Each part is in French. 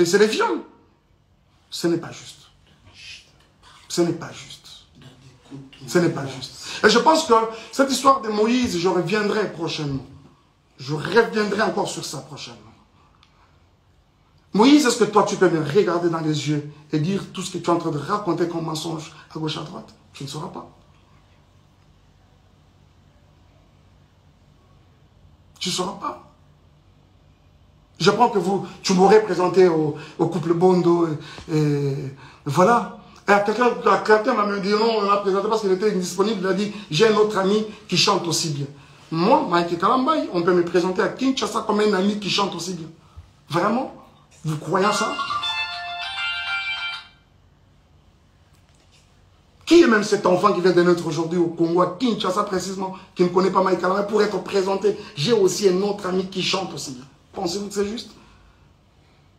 c'est des viols. Ce n'est pas juste. Ce n'est pas juste. Ce n'est pas juste. Et je pense que cette histoire de Moïse, je reviendrai prochainement. Je reviendrai encore sur ça prochainement. Moïse, est-ce que toi, tu peux me regarder dans les yeux et dire tout ce que tu es en train de raconter comme mensonge à gauche, à droite? Tu ne sauras pas. Tu ne sauras pas. Je prends que tu m'aurais présenté au couple Bondo et voilà. Et quelqu'un m'a dit non, on l'a présenté parce qu'il était indisponible. Il a dit, j'ai un autre ami qui chante aussi bien. Moi, Mike Kalambay, on peut me présenter à Kinshasa comme un ami qui chante aussi bien. Vraiment? Vous croyez à ça? Qui est même cet enfant qui vient de naître aujourd'hui au Congo, à Kinshasa précisément, qui ne connaît pas Mike Kalambay, pour être présenté? J'ai aussi un autre ami qui chante aussi bien. Pensez-vous que c'est juste?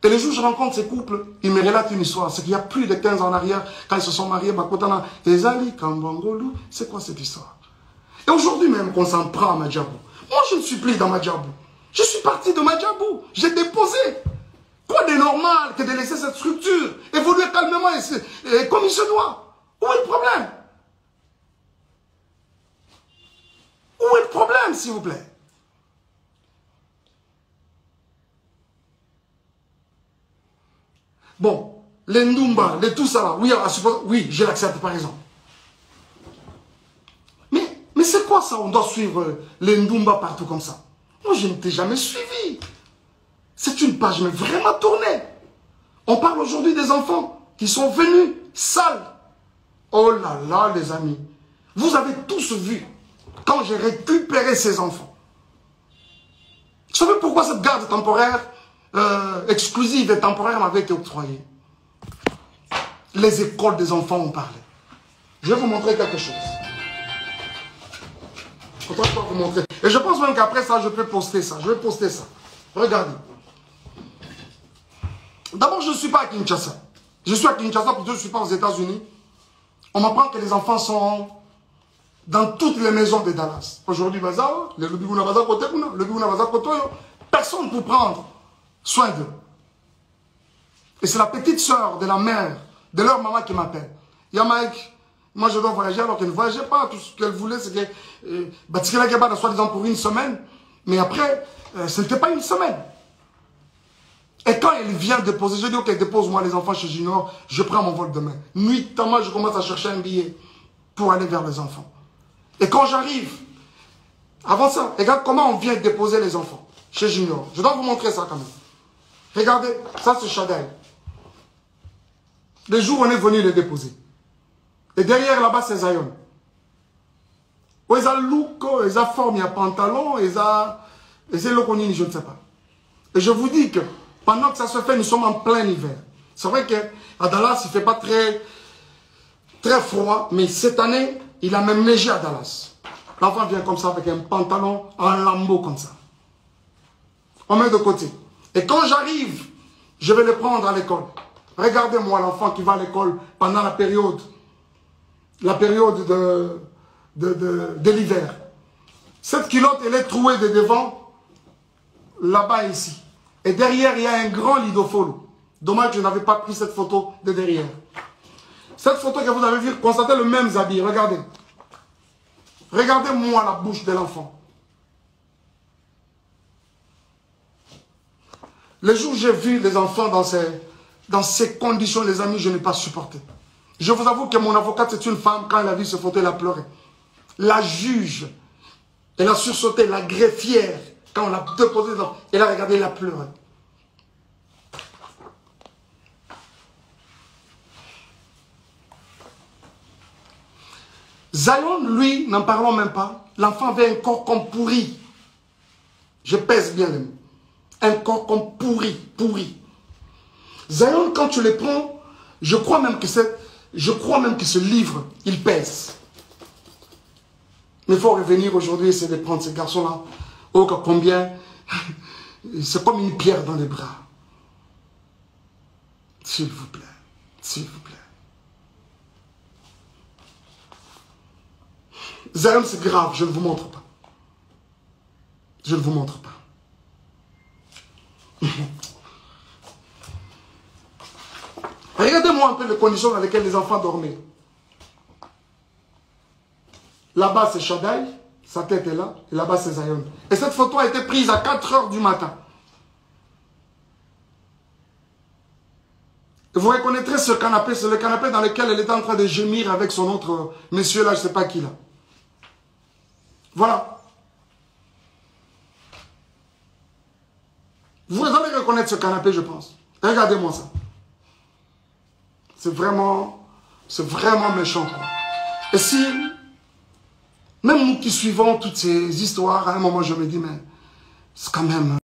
Et les jours où je rencontre ces couples, ils me relatent une histoire. C'est qu'il y a plus de 15 ans en arrière, quand ils se sont mariés, Bakotana, Ezali, Kambangolu, c'est quoi cette histoire? Et aujourd'hui même qu'on s'en prend à Madjabou. Moi, je ne suis plus dans Madjabou. Je suis parti de Madjabou. J'ai déposé. Quoi de normal que de laisser cette structure évoluer calmement et comme il se doit? Où est le problème? Où est le problème, s'il vous plaît? Bon, les Ndumba, les tout ça là, oui, je l'accepte par exemple. Mais c'est quoi ça? On doit suivre les Ndumba partout comme ça. Moi, je ne t'ai jamais suivi. C'est une page mais vraiment tournée. On parle aujourd'hui des enfants qui sont venus sales. Oh là là, les amis. Vous avez tous vu quand j'ai récupéré ces enfants. Vous savez pourquoi cette garde temporaire exclusive et temporaire m'avait été octroyée? Les écoles des enfants ont parlé. Je vais vous montrer quelque chose. Je vais vous montrer. Et je pense même qu'après ça, je peux poster ça. Je vais poster ça. Regardez. D'abord, je ne suis pas à Kinshasa. Je suis à Kinshasa parce que je ne suis pas aux États-Unis. On m'apprend que les enfants sont dans toutes les maisons de Dallas. Aujourd'hui, personne pour prendre soin d'eux. Et c'est la petite soeur de la mère, de leur maman qui m'appelle. Il y a Mike, moi je dois voyager alors qu'elle ne voyageait pas. Tout ce qu'elle voulait, c'est que soi-disant pour une semaine. Mais après, ce n'était pas une semaine. Et quand elle vient déposer, je dis ok, dépose-moi les enfants chez Junior, je prends mon vol demain. Nuitamment, je commence à chercher un billet pour aller vers les enfants. Et quand j'arrive, avant ça, regarde comment on vient déposer les enfants chez Junior. Je dois vous montrer ça quand même. Regardez, ça c'est Chadel. Les jours où on est venu les déposer. Et derrière là-bas c'est Zion. Où ils ont look, ils ont forme, il y a pantalon, ils ont lokonini, je ne sais pas. Et je vous dis que pendant que ça se fait, nous sommes en plein hiver. C'est vrai qu'à Dallas, il ne fait pas très froid, mais cette année, il a même neigé à Dallas. L'enfant vient comme ça avec un pantalon en lambeau comme ça. On met de côté. Et quand j'arrive, je vais le prendre à l'école. Regardez-moi l'enfant qui va à l'école pendant la période de l'hiver. Cette culotte, elle est trouée de devant, là-bas ici. Et derrière, il y a un grand lidofolo. Dommage que je n'avais pas pris cette photo de derrière. Cette photo que vous avez vue, constatez le même habit. Regardez. Regardez-moi la bouche de l'enfant. Le jour où j'ai vu les enfants dans ces conditions, les amis, je n'ai pas supporté. Je vous avoue que mon avocate, c'est une femme, quand elle a vu ce photo, elle a pleuré. La juge, elle a sursauté, la greffière, quand on l'a déposé, elle a regardé, elle a pleuré. Zion, lui, n'en parlons même pas. L'enfant avait un corps comme pourri. Je pèse bien les mots. Un corps comme pourri. Zion, quand tu le prends, je crois même que ce livre, il pèse. Mais il faut revenir aujourd'hui et essayer de prendre ces garçons-là. Oh, combien. C'est comme une pierre dans les bras. S'il vous plaît. S'il vous plaît. Zion, c'est grave, je ne vous montre pas. Je ne vous montre pas. Regardez-moi un peu les conditions dans lesquelles les enfants dormaient. Là-bas, c'est Shaddai, sa tête est là, et là-bas, c'est Zion. Et cette photo a été prise à 4 h du matin. Et vous reconnaîtrez ce canapé, c'est le canapé dans lequel elle était en train de gémir avec son autre monsieur là, je ne sais pas qui là. Voilà. Vous allez reconnaître ce canapé, je pense. Regardez-moi ça. C'est vraiment méchant. Quoi. Et si, même nous qui suivons toutes ces histoires, à un moment je me dis, mais c'est quand même...